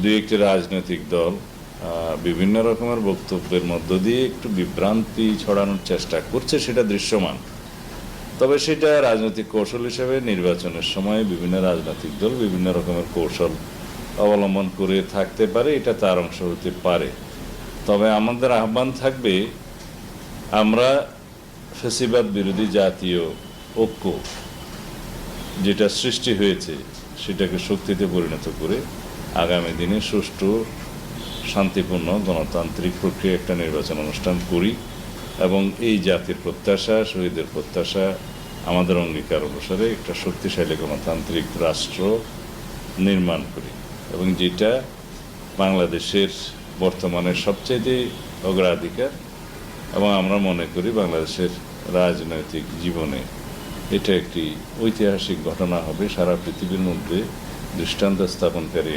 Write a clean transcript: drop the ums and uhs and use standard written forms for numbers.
দুই একটি রাজনৈতিক দল বিভিন্ন রকমের বক্তব্যের মধ্য দিয়ে একটু বিভ্রান্তি ছড়ানোর চেষ্টা করছে, সেটা দৃশ্যমান। তবে সেটা রাজনৈতিক কৌশল হিসেবে নির্বাচনের সময় বিভিন্ন রাজনৈতিক দল বিভিন্ন রকমের কৌশল অবলম্বন করে থাকতে পারে, এটা তার অংশ হতে পারে। তবে আমাদের আহ্বান থাকবে, আমরা ফ্যাসিবাদ বিরোধী জাতীয় ঐক্য যেটা সৃষ্টি হয়েছে সেটাকে শক্তিতে পরিণত করে আগামী দিনে সুষ্ঠু, শান্তিপূর্ণ, গণতান্ত্রিক প্রক্রিয়া একটা নির্বাচন অনুষ্ঠান করি এবং এই জাতির প্রত্যাশা, শহীদের প্রত্যাশা, আমাদের অঙ্গীকার অনুসারে একটা শক্তিশালী গণতান্ত্রিক রাষ্ট্র নির্মাণ করি, এবং যেটা বাংলাদেশের বর্তমানে সবচেয়ে অগ্রাধিকার। এবং আমরা মনে করি বাংলাদেশের রাজনৈতিক জীবনে এটা একটি ঐতিহাসিক ঘটনা হবে, সারা পৃথিবীর মধ্যে দৃষ্টান্ত স্থাপনকারী